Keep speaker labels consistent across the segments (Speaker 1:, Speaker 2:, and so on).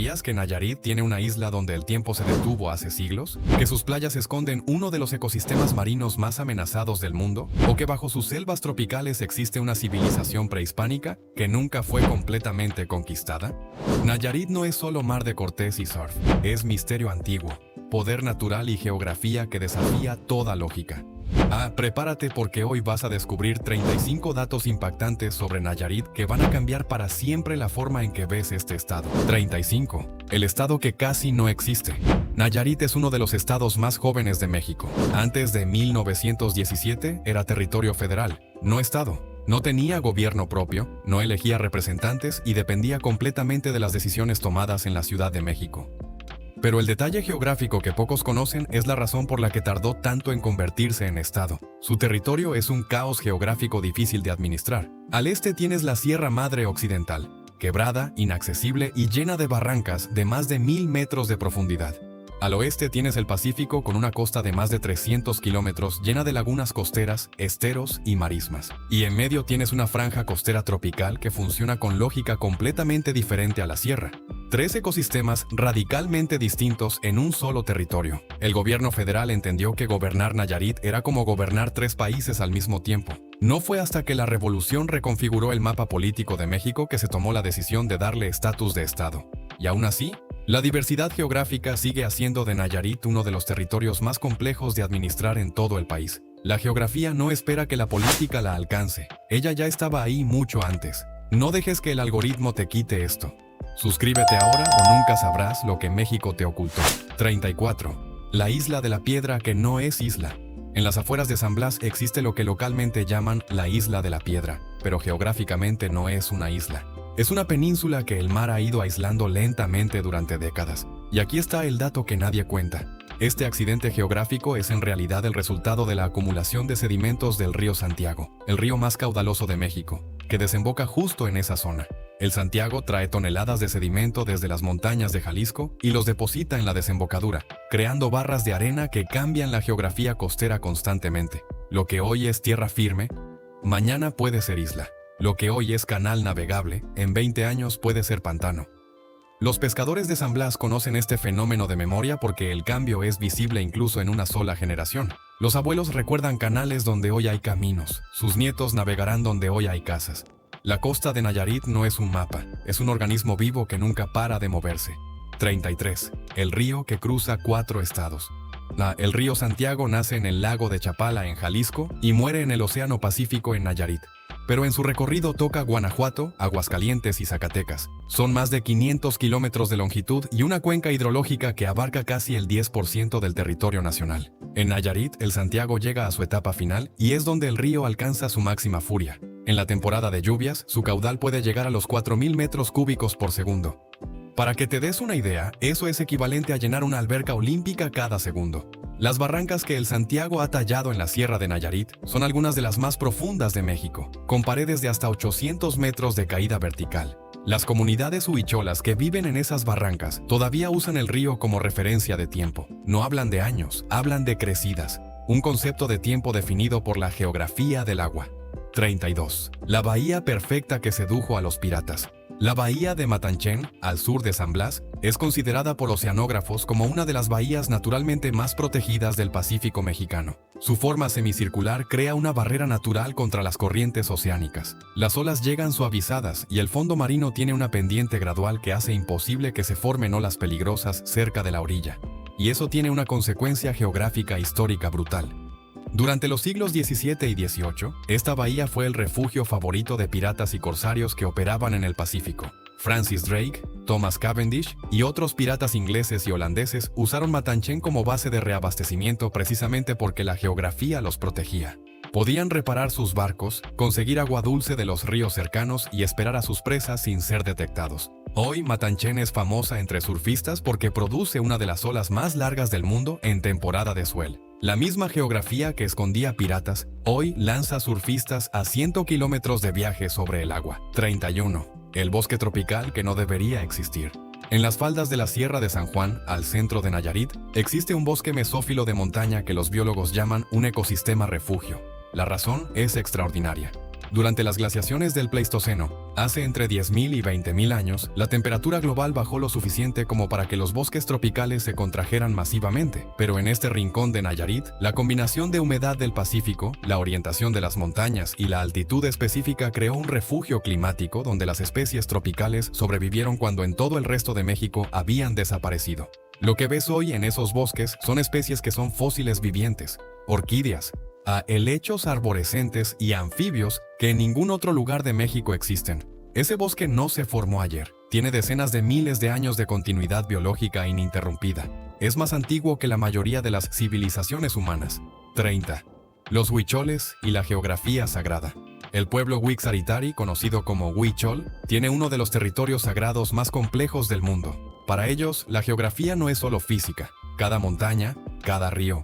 Speaker 1: ¿Sabías que Nayarit tiene una isla donde el tiempo se detuvo hace siglos? ¿Que sus playas esconden uno de los ecosistemas marinos más amenazados del mundo? ¿O que bajo sus selvas tropicales existe una civilización prehispánica que nunca fue completamente conquistada? Nayarit no es solo mar de Cortés y surf, es misterio antiguo, poder natural y geografía que desafía toda lógica. Prepárate porque hoy vas a descubrir 35 datos impactantes sobre Nayarit que van a cambiar para siempre la forma en que ves este estado. 35. El estado que casi no existe. Nayarit es uno de los estados más jóvenes de México. Antes de 1917 era territorio federal, no estado. No tenía gobierno propio, no elegía representantes y dependía completamente de las decisiones tomadas en la Ciudad de México. Pero el detalle geográfico que pocos conocen es la razón por la que tardó tanto en convertirse en estado. Su territorio es un caos geográfico difícil de administrar. Al este tienes la Sierra Madre Occidental, quebrada, inaccesible y llena de barrancas de más de 1000 metros de profundidad. Al oeste tienes el Pacífico con una costa de más de 300 kilómetros llena de lagunas costeras, esteros y marismas. Y en medio tienes una franja costera tropical que funciona con lógica completamente diferente a la sierra. 3 ecosistemas radicalmente distintos en un solo territorio. El gobierno federal entendió que gobernar Nayarit era como gobernar 3 países al mismo tiempo. No fue hasta que la revolución reconfiguró el mapa político de México que se tomó la decisión de darle estatus de estado. Y aún así, la diversidad geográfica sigue haciendo de Nayarit uno de los territorios más complejos de administrar en todo el país. La geografía no espera que la política la alcance. Ella ya estaba ahí mucho antes. No dejes que el algoritmo te quite esto. Suscríbete ahora o nunca sabrás lo que México te ocultó. 34. La isla de la piedra que no es isla. En las afueras de San Blas existe lo que localmente llaman la isla de la piedra, pero geográficamente no es una isla. Es una península que el mar ha ido aislando lentamente durante décadas. Y aquí está el dato que nadie cuenta. Este accidente geográfico es en realidad el resultado de la acumulación de sedimentos del río Santiago, el río más caudaloso de México, que desemboca justo en esa zona. El Santiago trae toneladas de sedimento desde las montañas de Jalisco y los deposita en la desembocadura, creando barras de arena que cambian la geografía costera constantemente. Lo que hoy es tierra firme, mañana puede ser isla. Lo que hoy es canal navegable, en 20 años puede ser pantano. Los pescadores de San Blas conocen este fenómeno de memoria porque el cambio es visible incluso en una sola generación. Los abuelos recuerdan canales donde hoy hay caminos, sus nietos navegarán donde hoy hay casas. La costa de Nayarit no es un mapa, es un organismo vivo que nunca para de moverse. 33. El río que cruza 4 estados. El río Santiago nace en el lago de Chapala en Jalisco y muere en el Océano Pacífico en Nayarit. Pero en su recorrido toca Guanajuato, Aguascalientes y Zacatecas. Son más de 500 kilómetros de longitud y una cuenca hidrológica que abarca casi el 10% del territorio nacional. En Nayarit, el Santiago llega a su etapa final y es donde el río alcanza su máxima furia. En la temporada de lluvias, su caudal puede llegar a los 4000 metros cúbicos por segundo. Para que te des una idea, eso es equivalente a llenar una alberca olímpica cada segundo. Las barrancas que el Santiago ha tallado en la Sierra de Nayarit son algunas de las más profundas de México, con paredes de hasta 800 metros de caída vertical. Las comunidades huicholas que viven en esas barrancas todavía usan el río como referencia de tiempo. No hablan de años, hablan de crecidas, un concepto de tiempo definido por la geografía del agua. 32. La bahía perfecta que sedujo a los piratas. La bahía de Matanchén, al sur de San Blas, es considerada por oceanógrafos como una de las bahías naturalmente más protegidas del Pacífico mexicano. Su forma semicircular crea una barrera natural contra las corrientes oceánicas. Las olas llegan suavizadas y el fondo marino tiene una pendiente gradual que hace imposible que se formen olas peligrosas cerca de la orilla. Y eso tiene una consecuencia geográfica histórica brutal. Durante los siglos XVII y XVIII, esta bahía fue el refugio favorito de piratas y corsarios que operaban en el Pacífico. Francis Drake, Thomas Cavendish y otros piratas ingleses y holandeses usaron Matanchén como base de reabastecimiento precisamente porque la geografía los protegía. Podían reparar sus barcos, conseguir agua dulce de los ríos cercanos y esperar a sus presas sin ser detectados. Hoy Matanchén es famosa entre surfistas porque produce una de las olas más largas del mundo en temporada de swell. La misma geografía que escondía piratas, hoy lanza surfistas a 100 kilómetros de viaje sobre el agua. 31. El bosque tropical que no debería existir. En las faldas de la Sierra de San Juan, al centro de Nayarit, existe un bosque mesófilo de montaña que los biólogos llaman un ecosistema refugio. La razón es extraordinaria. Durante las glaciaciones del Pleistoceno, hace entre 10.000 y 20.000 años, la temperatura global bajó lo suficiente como para que los bosques tropicales se contrajeran masivamente. Pero en este rincón de Nayarit, la combinación de humedad del Pacífico, la orientación de las montañas y la altitud específica creó un refugio climático donde las especies tropicales sobrevivieron cuando en todo el resto de México habían desaparecido. Lo que ves hoy en esos bosques son especies que son fósiles vivientes, orquídeas, helechos arborescentes y anfibios que en ningún otro lugar de México existen. Ese bosque no se formó ayer. Tiene decenas de miles de años de continuidad biológica ininterrumpida. Es más antiguo que la mayoría de las civilizaciones humanas. 30. Los huicholes y la geografía sagrada. El pueblo Wixárikari, conocido como Huichol, tiene uno de los territorios sagrados más complejos del mundo. Para ellos, la geografía no es solo física. Cada montaña, cada río,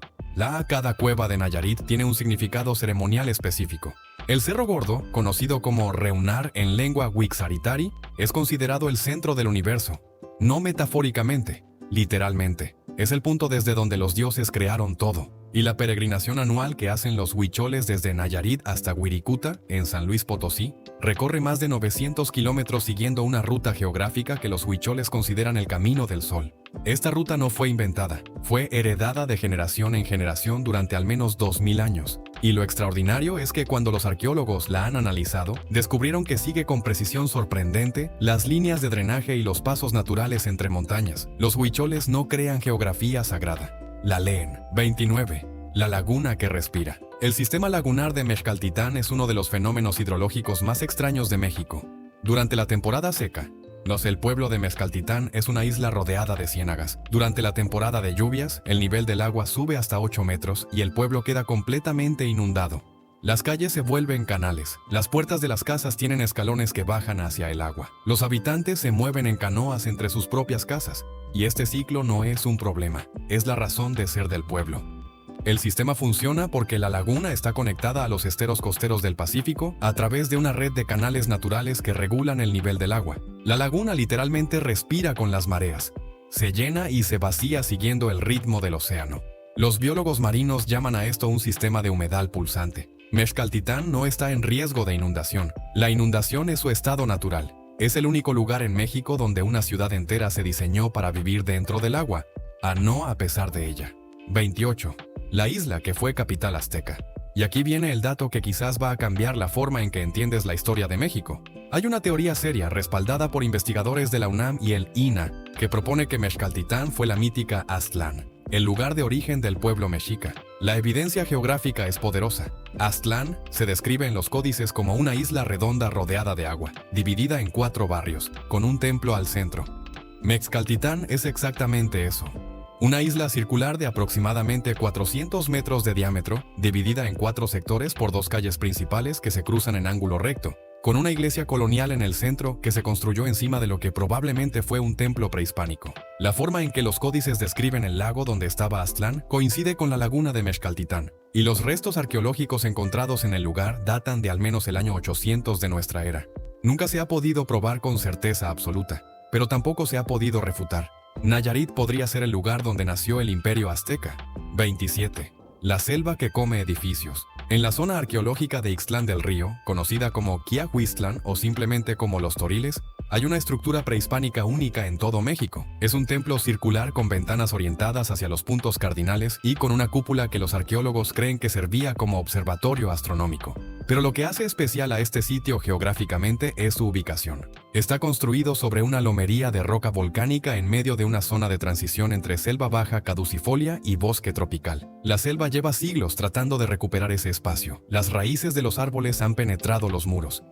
Speaker 1: cada cueva de Nayarit tiene un significado ceremonial específico. El Cerro Gordo, conocido como Reunar en lengua Wixárikari, es considerado el centro del universo. No metafóricamente, literalmente. Es el punto desde donde los dioses crearon todo. Y la peregrinación anual que hacen los huicholes desde Nayarit hasta Wirikuta, en San Luis Potosí, recorre más de 900 kilómetros siguiendo una ruta geográfica que los huicholes consideran el Camino del Sol. Esta ruta no fue inventada, fue heredada de generación en generación durante al menos 2000 años. Y lo extraordinario es que cuando los arqueólogos la han analizado, descubrieron que sigue con precisión sorprendente las líneas de drenaje y los pasos naturales entre montañas. Los huicholes no crean geografía sagrada. La leen. 29. La laguna que respira. El sistema lagunar de Mexcaltitán es uno de los fenómenos hidrológicos más extraños de México. Durante la temporada seca, el pueblo de Mexcaltitán es una isla rodeada de ciénagas. Durante la temporada de lluvias, el nivel del agua sube hasta 8 metros y el pueblo queda completamente inundado. Las calles se vuelven canales. Las puertas de las casas tienen escalones que bajan hacia el agua. Los habitantes se mueven en canoas entre sus propias casas. Y este ciclo no es un problema, es la razón de ser del pueblo. El sistema funciona porque la laguna está conectada a los esteros costeros del Pacífico a través de una red de canales naturales que regulan el nivel del agua. La laguna literalmente respira con las mareas. Se llena y se vacía siguiendo el ritmo del océano. Los biólogos marinos llaman a esto un sistema de humedal pulsante. Mexcaltitán no está en riesgo de inundación. La inundación es su estado natural. Es el único lugar en México donde una ciudad entera se diseñó para vivir dentro del agua, no a pesar de ella. 28. La isla que fue capital azteca. Y aquí viene el dato que quizás va a cambiar la forma en que entiendes la historia de México. Hay una teoría seria respaldada por investigadores de la UNAM y el INA que propone que Mexcaltitán fue la mítica Aztlán, el lugar de origen del pueblo mexica. La evidencia geográfica es poderosa. Aztlán se describe en los códices como una isla redonda rodeada de agua, dividida en 4 barrios, con un templo al centro. Mexcaltitán es exactamente eso. Una isla circular de aproximadamente 400 metros de diámetro, dividida en 4 sectores por 2 calles principales que se cruzan en ángulo recto, con una iglesia colonial en el centro que se construyó encima de lo que probablemente fue un templo prehispánico. La forma en que los códices describen el lago donde estaba Aztlán coincide con la laguna de Mexcaltitán, y los restos arqueológicos encontrados en el lugar datan de al menos el año 800 de nuestra era. Nunca se ha podido probar con certeza absoluta, pero tampoco se ha podido refutar. Nayarit podría ser el lugar donde nació el imperio azteca. 27. La selva que come edificios. En la zona arqueológica de Ixtlán del Río, conocida como Quiahuiztlán o simplemente como Los Toriles, hay una estructura prehispánica única en todo México. Es un templo circular con ventanas orientadas hacia los puntos cardinales y con una cúpula que los arqueólogos creen que servía como observatorio astronómico. Pero lo que hace especial a este sitio geográficamente es su ubicación. Está construido sobre una lomería de roca volcánica en medio de una zona de transición entre selva baja caducifolia y bosque tropical. La selva lleva siglos tratando de recuperar ese espacio. Las raíces de los árboles han penetrado los muros.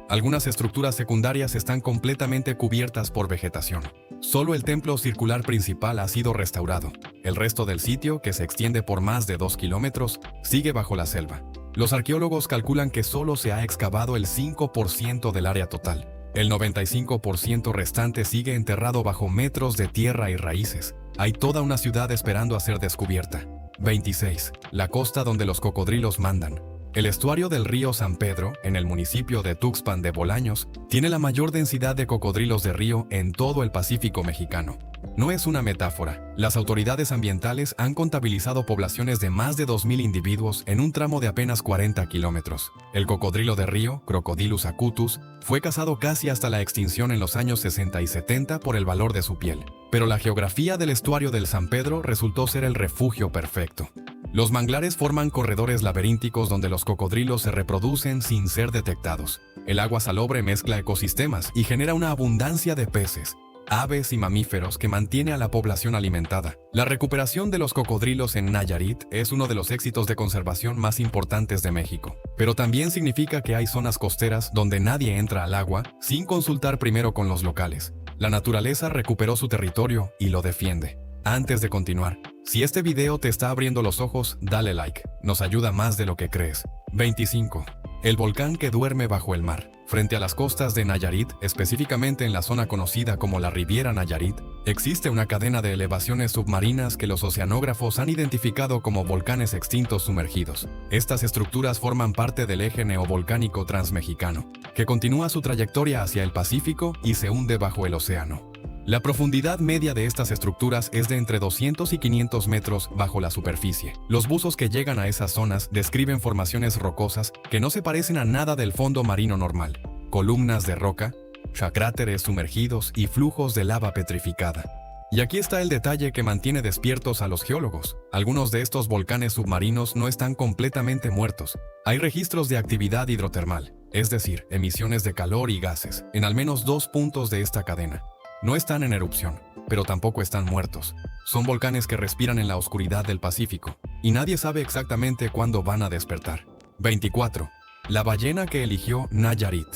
Speaker 1: Algunas estructuras secundarias están completamente cubiertas por vegetación. Solo el templo circular principal ha sido restaurado. El resto del sitio, que se extiende por más de 2 kilómetros, sigue bajo la selva. Los arqueólogos calculan que solo se ha excavado el 5% del área total. El 95% restante sigue enterrado bajo metros de tierra y raíces. Hay toda una ciudad esperando a ser descubierta. 26. La costa donde los cocodrilos mandan. El estuario del río San Pedro, en el municipio de Tuxpan de Bolaños, tiene la mayor densidad de cocodrilos de río en todo el Pacífico mexicano. No es una metáfora. Las autoridades ambientales han contabilizado poblaciones de más de 2.000 individuos en un tramo de apenas 40 kilómetros. El cocodrilo de río, Crocodylus acutus, fue cazado casi hasta la extinción en los años 60 y 70 por el valor de su piel. Pero la geografía del estuario del San Pedro resultó ser el refugio perfecto. Los manglares forman corredores laberínticos donde los cocodrilos se reproducen sin ser detectados. El agua salobre mezcla ecosistemas y genera una abundancia de peces, aves y mamíferos que mantiene a la población alimentada. La recuperación de los cocodrilos en Nayarit es uno de los éxitos de conservación más importantes de México. Pero también significa que hay zonas costeras donde nadie entra al agua sin consultar primero con los locales. La naturaleza recuperó su territorio y lo defiende. Antes de continuar, si este video te está abriendo los ojos, dale like, nos ayuda más de lo que crees. 25. El volcán que duerme bajo el mar. Frente a las costas de Nayarit, específicamente en la zona conocida como la Riviera Nayarit, existe una cadena de elevaciones submarinas que los oceanógrafos han identificado como volcanes extintos sumergidos. Estas estructuras forman parte del eje neovolcánico transmexicano, que continúa su trayectoria hacia el Pacífico y se hunde bajo el océano. La profundidad media de estas estructuras es de entre 200 y 500 metros bajo la superficie. Los buzos que llegan a esas zonas describen formaciones rocosas que no se parecen a nada del fondo marino normal. Columnas de roca, cráteres sumergidos y flujos de lava petrificada. Y aquí está el detalle que mantiene despiertos a los geólogos. Algunos de estos volcanes submarinos no están completamente muertos. Hay registros de actividad hidrotermal, es decir, emisiones de calor y gases, en al menos 2 puntos de esta cadena. No están en erupción, pero tampoco están muertos. Son volcanes que respiran en la oscuridad del Pacífico, y nadie sabe exactamente cuándo van a despertar. 24. La ballena que eligió Nayarit.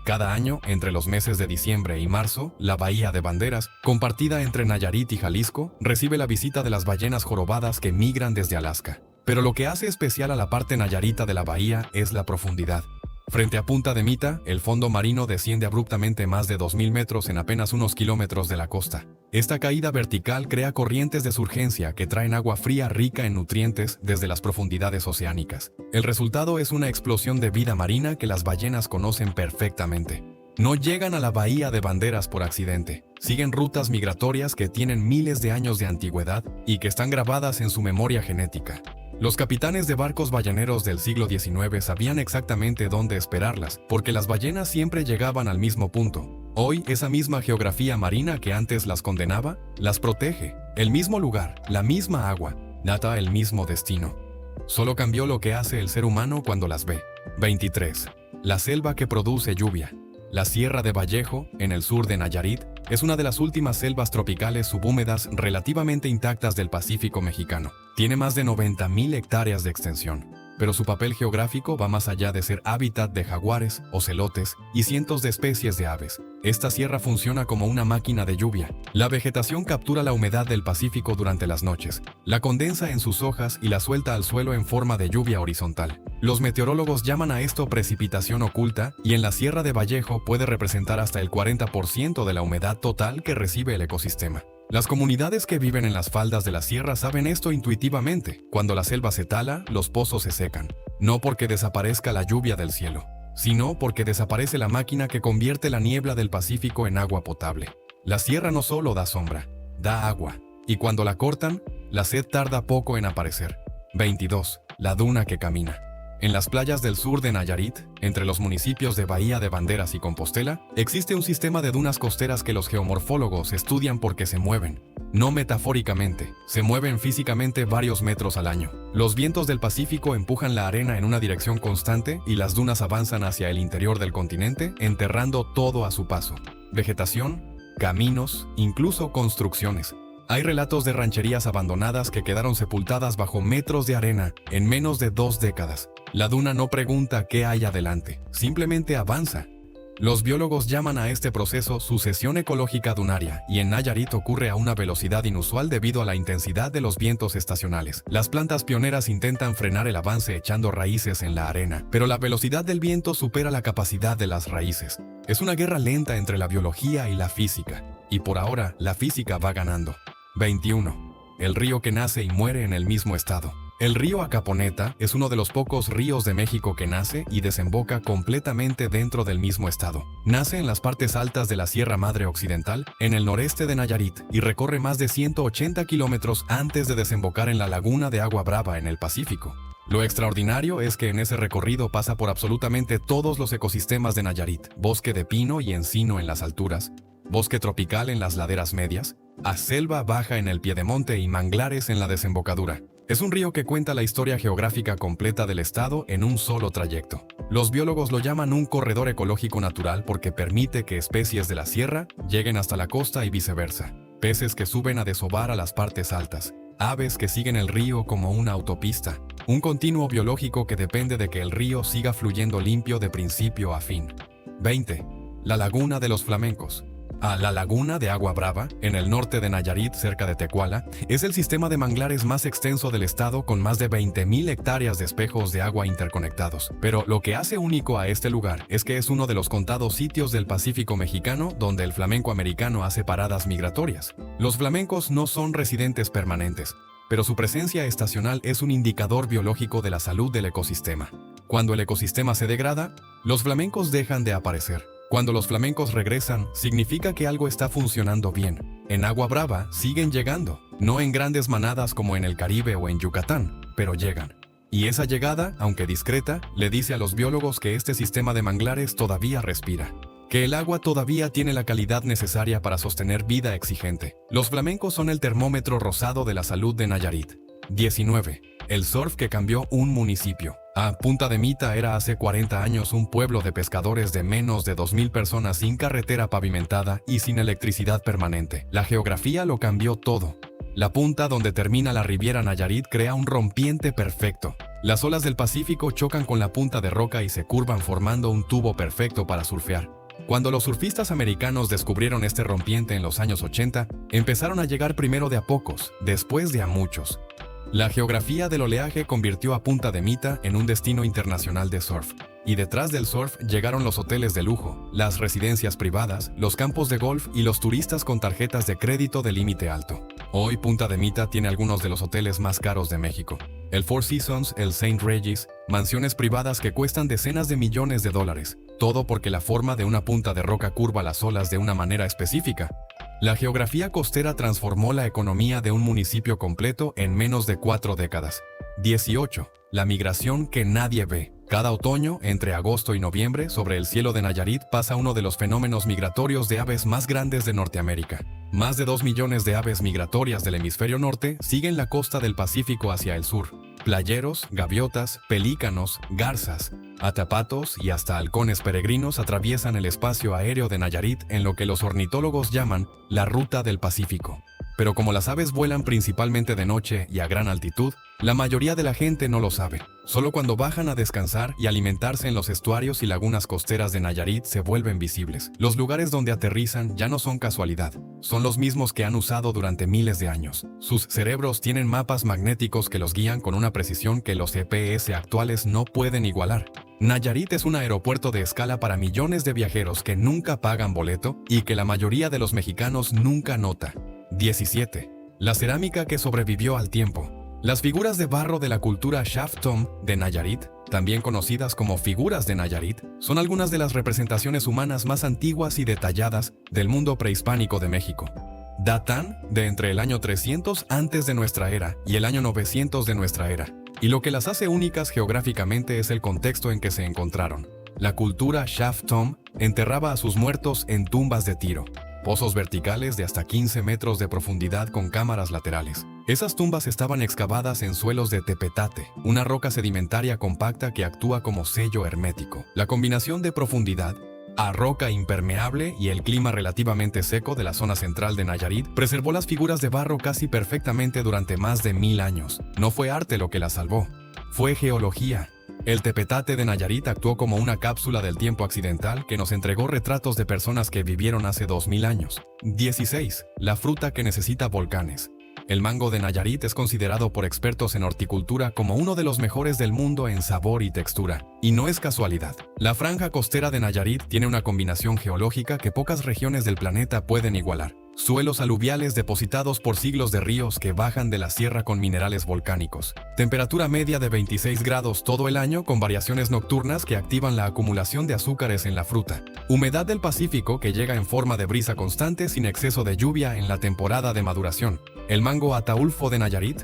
Speaker 1: Cada año, entre los meses de diciembre y marzo, la Bahía de Banderas, compartida entre Nayarit y Jalisco, recibe la visita de las ballenas jorobadas que migran desde Alaska. Pero lo que hace especial a la parte nayarita de la bahía es la profundidad. Frente a Punta de Mita, el fondo marino desciende abruptamente más de 2.000 metros en apenas unos kilómetros de la costa. Esta caída vertical crea corrientes de surgencia que traen agua fría rica en nutrientes desde las profundidades oceánicas. El resultado es una explosión de vida marina que las ballenas conocen perfectamente. No llegan a la Bahía de Banderas por accidente. Siguen rutas migratorias que tienen miles de años de antigüedad y que están grabadas en su memoria genética. Los capitanes de barcos balleneros del siglo XIX sabían exactamente dónde esperarlas, porque las ballenas siempre llegaban al mismo punto. Hoy, esa misma geografía marina que antes las condenaba, las protege. El mismo lugar, la misma agua, nada el mismo destino. Solo cambió lo que hace el ser humano cuando las ve. 23. La selva que produce lluvia. La Sierra de Vallejo, en el sur de Nayarit, es una de las últimas selvas tropicales subhúmedas relativamente intactas del Pacífico mexicano. Tiene más de 90.000 hectáreas de extensión, pero su papel geográfico va más allá de ser hábitat de jaguares, ocelotes y cientos de especies de aves. Esta sierra funciona como una máquina de lluvia. La vegetación captura la humedad del Pacífico durante las noches, la condensa en sus hojas y la suelta al suelo en forma de lluvia horizontal. Los meteorólogos llaman a esto precipitación oculta y en la Sierra de Vallejo puede representar hasta el 40% de la humedad total que recibe el ecosistema. Las comunidades que viven en las faldas de la sierra saben esto intuitivamente. Cuando la selva se tala, los pozos se secan. No porque desaparezca la lluvia del cielo, sino porque desaparece la máquina que convierte la niebla del Pacífico en agua potable. La sierra no solo da sombra, da agua. Y cuando la cortan, la sed tarda poco en aparecer. 22. La duna que camina. En las playas del sur de Nayarit, entre los municipios de Bahía de Banderas y Compostela, existe un sistema de dunas costeras que los geomorfólogos estudian porque se mueven. No metafóricamente, se mueven físicamente varios metros al año. Los vientos del Pacífico empujan la arena en una dirección constante y las dunas avanzan hacia el interior del continente, enterrando todo a su paso. Vegetación, caminos, incluso construcciones. Hay relatos de rancherías abandonadas que quedaron sepultadas bajo metros de arena en menos de 2 décadas. La duna no pregunta qué hay adelante, simplemente avanza. Los biólogos llaman a este proceso sucesión ecológica dunaria, y en Nayarit ocurre a una velocidad inusual debido a la intensidad de los vientos estacionales. Las plantas pioneras intentan frenar el avance echando raíces en la arena, pero la velocidad del viento supera la capacidad de las raíces. Es una guerra lenta entre la biología y la física, y por ahora la física va ganando. 21. El río que nace y muere en el mismo estado. El río Acaponeta es uno de los pocos ríos de México que nace y desemboca completamente dentro del mismo estado. Nace en las partes altas de la Sierra Madre Occidental, en el noreste de Nayarit, y recorre más de 180 kilómetros antes de desembocar en la laguna de Agua Brava en el Pacífico. Lo extraordinario es que en ese recorrido pasa por absolutamente todos los ecosistemas de Nayarit: bosque de pino y encino en las alturas, bosque tropical en las laderas medias, a selva baja en el piedemonte y manglares en la desembocadura. Es un río que cuenta la historia geográfica completa del estado en un solo trayecto. Los biólogos lo llaman un corredor ecológico natural porque permite que especies de la sierra lleguen hasta la costa y viceversa. Peces que suben a desovar a las partes altas. Aves que siguen el río como una autopista. Un continuo biológico que depende de que el río siga fluyendo limpio de principio a fin. 20. La Laguna de los Flamencos. La laguna de Agua Brava, en el norte de Nayarit, cerca de Tecuala, es el sistema de manglares más extenso del estado, con más de 20.000 hectáreas de espejos de agua interconectados. Pero lo que hace único a este lugar es que es uno de los contados sitios del Pacífico mexicano donde el flamenco americano hace paradas migratorias. Los flamencos no son residentes permanentes, pero su presencia estacional es un indicador biológico de la salud del ecosistema. Cuando el ecosistema se degrada, los flamencos dejan de aparecer. Cuando los flamencos regresan, significa que algo está funcionando bien. En Agua Brava siguen llegando, no en grandes manadas como en el Caribe o en Yucatán, pero llegan. Y esa llegada, aunque discreta, le dice a los biólogos que este sistema de manglares todavía respira, que el agua todavía tiene la calidad necesaria para sostener vida exigente. Los flamencos son el termómetro rosado de la salud de Nayarit. 19. El surf que cambió un municipio. Punta de Mita era hace 40 años un pueblo de pescadores de menos de 2.000 personas sin carretera pavimentada y sin electricidad permanente. La geografía lo cambió todo. La punta donde termina la Riviera Nayarit crea un rompiente perfecto. Las olas del Pacífico chocan con la punta de roca y se curvan formando un tubo perfecto para surfear. Cuando los surfistas americanos descubrieron este rompiente en los años 80, empezaron a llegar primero de a pocos, después de a muchos. La geografía del oleaje convirtió a Punta de Mita en un destino internacional de surf. Y detrás del surf llegaron los hoteles de lujo, las residencias privadas, los campos de golf y los turistas con tarjetas de crédito de límite alto. Hoy Punta de Mita tiene algunos de los hoteles más caros de México. El Four Seasons, el St. Regis, mansiones privadas que cuestan decenas de millones de dólares. Todo porque la forma de una punta de roca curva las olas de una manera específica. La geografía costera transformó la economía de un municipio completo en menos de 4 décadas. 18. La migración que nadie ve. Cada otoño, entre agosto y noviembre, sobre el cielo de Nayarit pasa uno de los fenómenos migratorios de aves más grandes de Norteamérica. Más de 2 millones de aves migratorias del hemisferio norte siguen la costa del Pacífico hacia el sur. Playeros, gaviotas, pelícanos, garzas, atapatos y hasta halcones peregrinos atraviesan el espacio aéreo de Nayarit en lo que los ornitólogos llaman la Ruta del Pacífico. Pero como las aves vuelan principalmente de noche y a gran altitud, la mayoría de la gente no lo sabe. Solo cuando bajan a descansar y alimentarse en los estuarios y lagunas costeras de Nayarit se vuelven visibles. Los lugares donde aterrizan ya no son casualidad, son los mismos que han usado durante miles de años. Sus cerebros tienen mapas magnéticos que los guían con una precisión que los GPS actuales no pueden igualar. Nayarit es un aeropuerto de escala para millones de viajeros que nunca pagan boleto y que la mayoría de los mexicanos nunca nota. 17. La cerámica que sobrevivió al tiempo. Las figuras de barro de la cultura Shaftom de Nayarit, también conocidas como figuras de Nayarit, son algunas de las representaciones humanas más antiguas y detalladas del mundo prehispánico de México. Datan de entre el año 300 antes de nuestra era y el año 900 de nuestra era. Y lo que las hace únicas geográficamente es el contexto en que se encontraron. La cultura Shaftom enterraba a sus muertos en tumbas de tiro. Pozos verticales de hasta 15 metros de profundidad con cámaras laterales. Esas tumbas estaban excavadas en suelos de tepetate, una roca sedimentaria compacta que actúa como sello hermético. La combinación de profundidad, a roca impermeable y el clima relativamente seco de la zona central de Nayarit preservó las figuras de barro casi perfectamente durante más de 1000 años. No fue arte lo que las salvó, fue geología. El tepetate de Nayarit actuó como una cápsula del tiempo accidental que nos entregó retratos de personas que vivieron hace 2000 años. 16. La fruta que necesita volcanes. El mango de Nayarit es considerado por expertos en horticultura como uno de los mejores del mundo en sabor y textura. Y no es casualidad. La franja costera de Nayarit tiene una combinación geológica que pocas regiones del planeta pueden igualar. Suelos aluviales depositados por siglos de ríos que bajan de la sierra con minerales volcánicos. Temperatura media de 26 grados todo el año con variaciones nocturnas que activan la acumulación de azúcares en la fruta. Humedad del Pacífico que llega en forma de brisa constante sin exceso de lluvia en la temporada de maduración. El mango Ataulfo de Nayarit,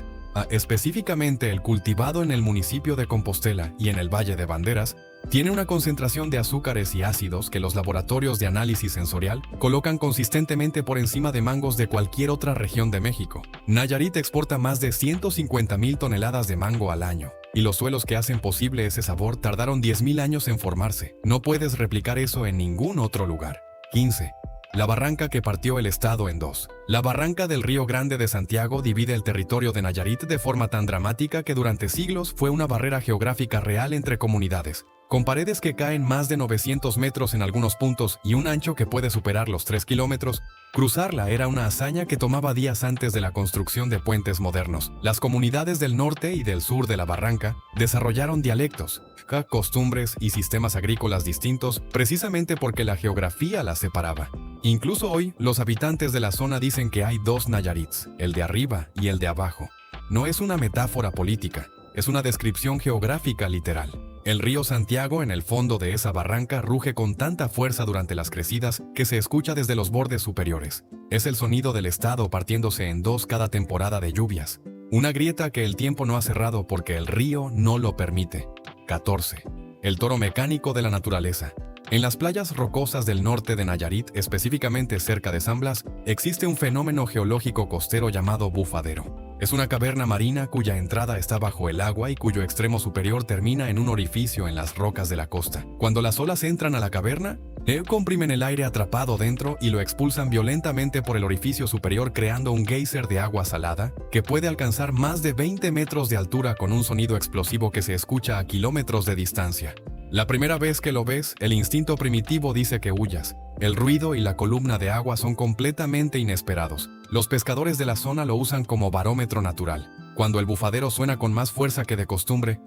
Speaker 1: específicamente el cultivado en el municipio de Compostela y en el Valle de Banderas, tiene una concentración de azúcares y ácidos que los laboratorios de análisis sensorial colocan consistentemente por encima de mangos de cualquier otra región de México. Nayarit exporta más de 150,000 toneladas de mango al año, y los suelos que hacen posible ese sabor tardaron 10,000 años en formarse. No puedes replicar eso en ningún otro lugar. 15. La barranca que partió el estado en dos. La barranca del Río Grande de Santiago divide el territorio de Nayarit de forma tan dramática que durante siglos fue una barrera geográfica real entre comunidades, con paredes que caen más de 900 metros en algunos puntos y un ancho que puede superar los 3 kilómetros. Cruzarla era una hazaña que tomaba días antes de la construcción de puentes modernos. Las comunidades del norte y del sur de la barranca desarrollaron dialectos, costumbres y sistemas agrícolas distintos precisamente porque la geografía las separaba. Incluso hoy, los habitantes de la zona dicen que hay dos Nayarits, el de arriba y el de abajo. No es una metáfora política, es una descripción geográfica literal. El río Santiago en el fondo de esa barranca ruge con tanta fuerza durante las crecidas que se escucha desde los bordes superiores. Es el sonido del estado partiéndose en dos cada temporada de lluvias. Una grieta que el tiempo no ha cerrado porque el río no lo permite. 14. El toro mecánico de la naturaleza. En las playas rocosas del norte de Nayarit, específicamente cerca de San Blas, existe un fenómeno geológico costero llamado bufadero. Es una caverna marina cuya entrada está bajo el agua y cuyo extremo superior termina en un orificio en las rocas de la costa. Cuando las olas entran a la caverna, comprimen el aire atrapado dentro y lo expulsan violentamente por el orificio superior creando un geyser de agua salada que puede alcanzar más de 20 metros de altura con un sonido explosivo que se escucha a kilómetros de distancia. La primera vez que lo ves, el instinto primitivo dice que huyas. El ruido y la columna de agua son completamente inesperados. Los pescadores de la zona lo usan como barómetro natural. Cuando el bufadero suena con más fuerza que de costumbre,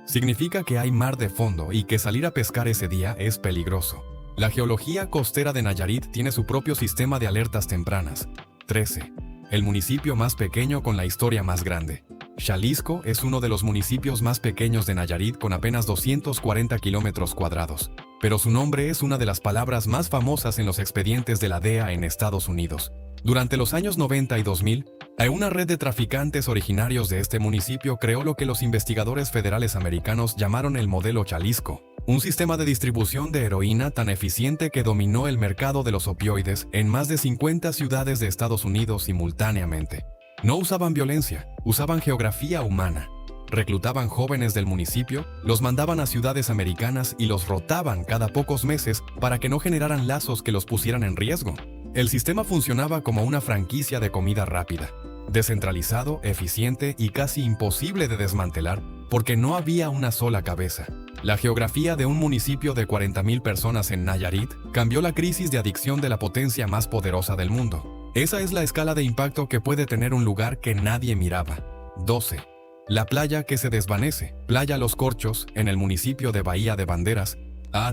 Speaker 1: significa que hay mar de fondo y que salir a pescar ese día es peligroso. La geología costera de Nayarit tiene su propio sistema de alertas tempranas. 13. El municipio más pequeño con la historia más grande. Xalisco es uno de los municipios más pequeños de Nayarit con apenas 240 kilómetros cuadrados, pero su nombre es una de las palabras más famosas en los expedientes de la DEA en Estados Unidos. Durante los años 90 y 2000, una red de traficantes originarios de este municipio creó lo que los investigadores federales americanos llamaron el modelo Xalisco, un sistema de distribución de heroína tan eficiente que dominó el mercado de los opioides en más de 50 ciudades de Estados Unidos simultáneamente. No usaban violencia, usaban geografía humana. Reclutaban jóvenes del municipio, los mandaban a ciudades americanas y los rotaban cada pocos meses para que no generaran lazos que los pusieran en riesgo. El sistema funcionaba como una franquicia de comida rápida, descentralizado, eficiente y casi imposible de desmantelar porque no había una sola cabeza. La geografía de un municipio de 40,000 personas en Nayarit cambió la crisis de adicción de la potencia más poderosa del mundo. Esa es la escala de impacto que puede tener un lugar que nadie miraba. 12. La playa que se desvanece. Playa Los Corchos, en el municipio de Bahía de Banderas,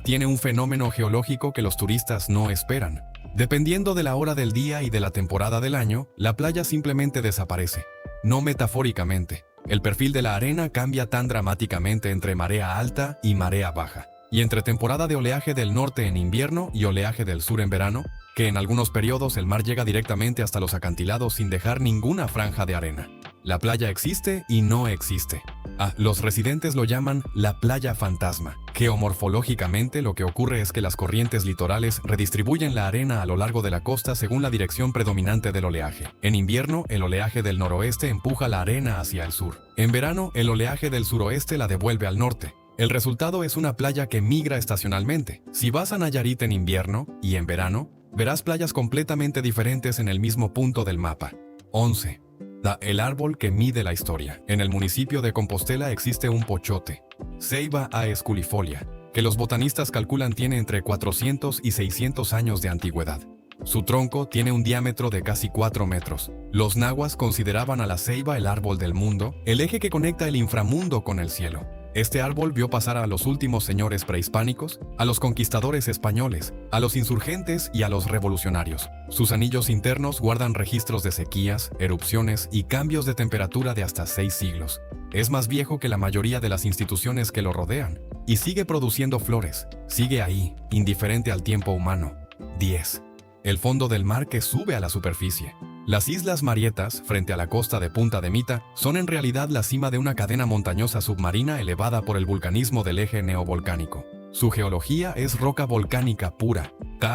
Speaker 1: tiene un fenómeno geológico que los turistas no esperan. Dependiendo de la hora del día y de la temporada del año, la playa simplemente desaparece. No metafóricamente. El perfil de la arena cambia tan dramáticamente entre marea alta y marea baja, y entre temporada de oleaje del norte en invierno y oleaje del sur en verano, que en algunos periodos el mar llega directamente hasta los acantilados sin dejar ninguna franja de arena. La playa existe y no existe. Los residentes lo llaman la playa fantasma. Geomorfológicamente lo que ocurre es que las corrientes litorales redistribuyen la arena a lo largo de la costa según la dirección predominante del oleaje. En invierno, el oleaje del noroeste empuja la arena hacia el sur. En verano, el oleaje del suroeste la devuelve al norte. El resultado es una playa que migra estacionalmente. Si vas a Nayarit en invierno y en verano, verás playas completamente diferentes en el mismo punto del mapa. 11. El árbol que mide la historia. En el municipio de Compostela existe un pochote, Ceiba esculifolia, que los botanistas calculan tiene entre 400 y 600 años de antigüedad. Su tronco tiene un diámetro de casi 4 metros. Los nahuas consideraban a la ceiba el árbol del mundo, el eje que conecta el inframundo con el cielo. Este árbol vio pasar a los últimos señores prehispánicos, a los conquistadores españoles, a los insurgentes y a los revolucionarios. Sus anillos internos guardan registros de sequías, erupciones y cambios de temperatura de hasta 6 siglos. Es más viejo que la mayoría de las instituciones que lo rodean, y sigue produciendo flores. Sigue ahí, indiferente al tiempo humano. 10. El fondo del mar que sube a la superficie. Las Islas Marietas, frente a la costa de Punta de Mita, son en realidad la cima de una cadena montañosa submarina elevada por el vulcanismo del eje neovolcánico. Su geología es roca volcánica pura,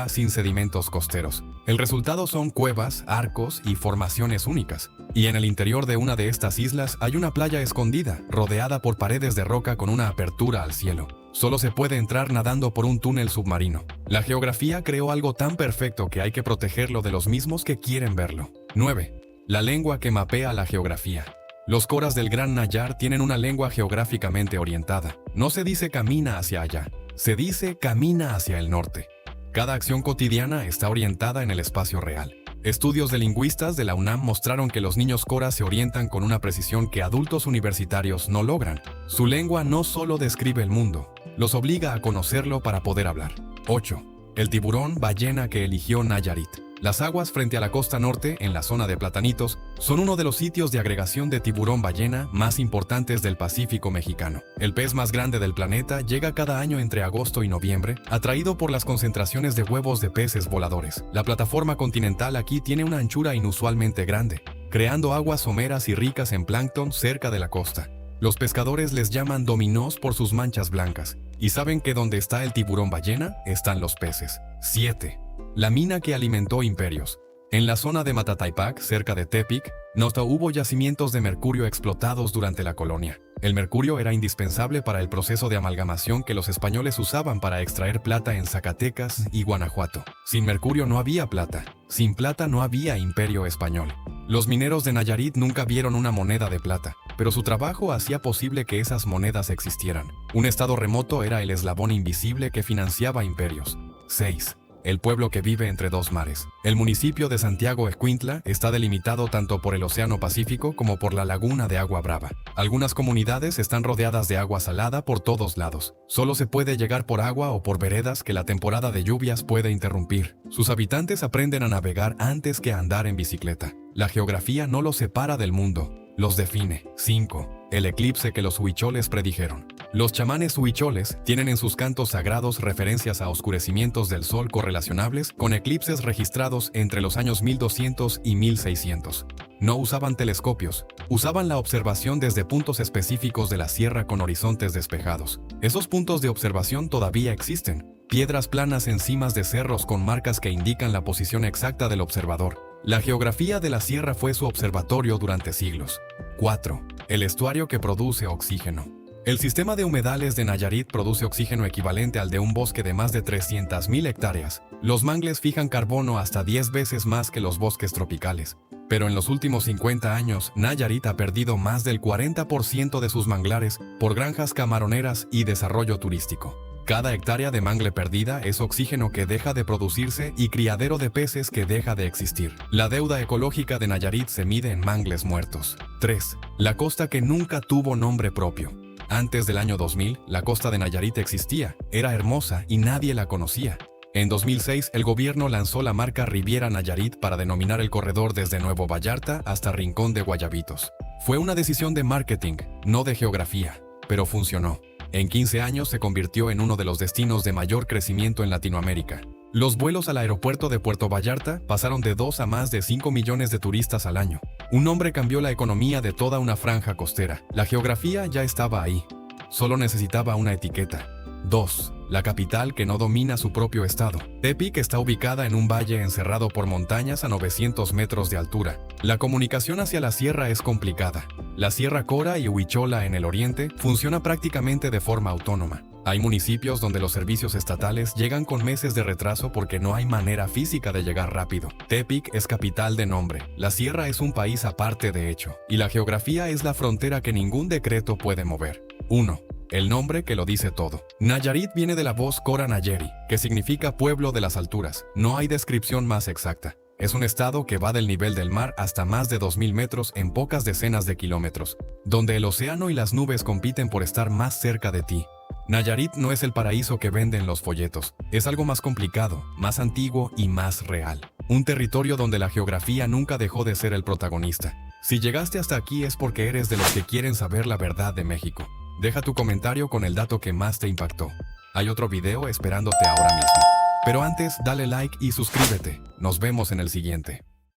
Speaker 1: sin sedimentos costeros. El resultado son cuevas, arcos y formaciones únicas. Y en el interior de una de estas islas hay una playa escondida, rodeada por paredes de roca con una apertura al cielo. Solo se puede entrar nadando por un túnel submarino. La geografía creó algo tan perfecto que hay que protegerlo de los mismos que quieren verlo. 9. La lengua que mapea la geografía. Los coras del Gran Nayar tienen una lengua geográficamente orientada. No se dice camina hacia allá, se dice camina hacia el norte. Cada acción cotidiana está orientada en el espacio real. Estudios de lingüistas de la UNAM mostraron que los niños coras se orientan con una precisión que adultos universitarios no logran. Su lengua no solo describe el mundo, los obliga a conocerlo para poder hablar. 8. El tiburón ballena que eligió Nayarit. Las aguas frente a la costa norte, en la zona de Platanitos, son uno de los sitios de agregación de tiburón ballena más importantes del Pacífico mexicano. El pez más grande del planeta llega cada año entre agosto y noviembre, atraído por las concentraciones de huevos de peces voladores. La plataforma continental aquí tiene una anchura inusualmente grande, creando aguas someras y ricas en plancton cerca de la costa. Los pescadores les llaman dominós por sus manchas blancas, y saben que donde está el tiburón ballena, están los peces. 7. La mina que alimentó imperios. En la zona de Matataypac, cerca de Tepic, hubo yacimientos de mercurio explotados durante la colonia. El mercurio era indispensable para el proceso de amalgamación que los españoles usaban para extraer plata en Zacatecas y Guanajuato. Sin mercurio no había plata. Sin plata no había imperio español. Los mineros de Nayarit nunca vieron una moneda de plata, pero su trabajo hacía posible que esas monedas existieran. Un estado remoto era el eslabón invisible que financiaba imperios. 6. El pueblo que vive entre dos mares. El municipio de Santiago Escuintla está delimitado tanto por el Océano Pacífico como por la laguna de Agua Brava. Algunas comunidades están rodeadas de agua salada por todos lados. Solo se puede llegar por agua o por veredas que la temporada de lluvias puede interrumpir. Sus habitantes aprenden a navegar antes que a andar en bicicleta. La geografía no los separa del mundo, los define. 5. El eclipse que los huicholes predijeron. Los chamanes huicholes tienen en sus cantos sagrados referencias a oscurecimientos del sol correlacionables con eclipses registrados entre los años 1200 y 1600. No usaban telescopios, usaban la observación desde puntos específicos de la sierra con horizontes despejados. Esos puntos de observación todavía existen, piedras planas en cimas de cerros con marcas que indican la posición exacta del observador. La geografía de la sierra fue su observatorio durante siglos. 4. El estuario que produce oxígeno. El sistema de humedales de Nayarit produce oxígeno equivalente al de un bosque de más de 300.000 hectáreas. Los mangles fijan carbono hasta 10 veces más que los bosques tropicales. Pero en los últimos 50 años, Nayarit ha perdido más del 40% de sus manglares por granjas camaroneras y desarrollo turístico. Cada hectárea de mangle perdida es oxígeno que deja de producirse y criadero de peces que deja de existir. La deuda ecológica de Nayarit se mide en mangles muertos. 3. La costa que nunca tuvo nombre propio. Antes del año 2000, la costa de Nayarit existía, era hermosa y nadie la conocía. En 2006, el gobierno lanzó la marca Riviera Nayarit para denominar el corredor desde Nuevo Vallarta hasta Rincón de Guayabitos. Fue una decisión de marketing, no de geografía, pero funcionó. En 15 años se convirtió en uno de los destinos de mayor crecimiento en Latinoamérica. Los vuelos al aeropuerto de Puerto Vallarta pasaron de 2 a más de 5 millones de turistas al año. Un nombre cambió la economía de toda una franja costera. La geografía ya estaba ahí. Solo necesitaba una etiqueta. 2. La capital que no domina su propio estado. Tepic está ubicada en un valle encerrado por montañas a 900 metros de altura. La comunicación hacia la sierra es complicada. La Sierra Cora y Huichola en el oriente funciona prácticamente de forma autónoma. Hay municipios donde los servicios estatales llegan con meses de retraso porque no hay manera física de llegar rápido. Tepic es capital de nombre. La sierra es un país aparte de hecho. Y la geografía es la frontera que ningún decreto puede mover. 1. El nombre que lo dice todo. Nayarit viene de la voz Cora Nayeri, que significa pueblo de las alturas. No hay descripción más exacta. Es un estado que va del nivel del mar hasta más de 2000 metros en pocas decenas de kilómetros, donde el océano y las nubes compiten por estar más cerca de ti. Nayarit no es el paraíso que venden los folletos, es algo más complicado, más antiguo y más real. Un territorio donde la geografía nunca dejó de ser el protagonista. Si llegaste hasta aquí es porque eres de los que quieren saber la verdad de México. Deja tu comentario con el dato que más te impactó. Hay otro video esperándote ahora mismo. Pero antes, dale like y suscríbete. Nos vemos en el siguiente.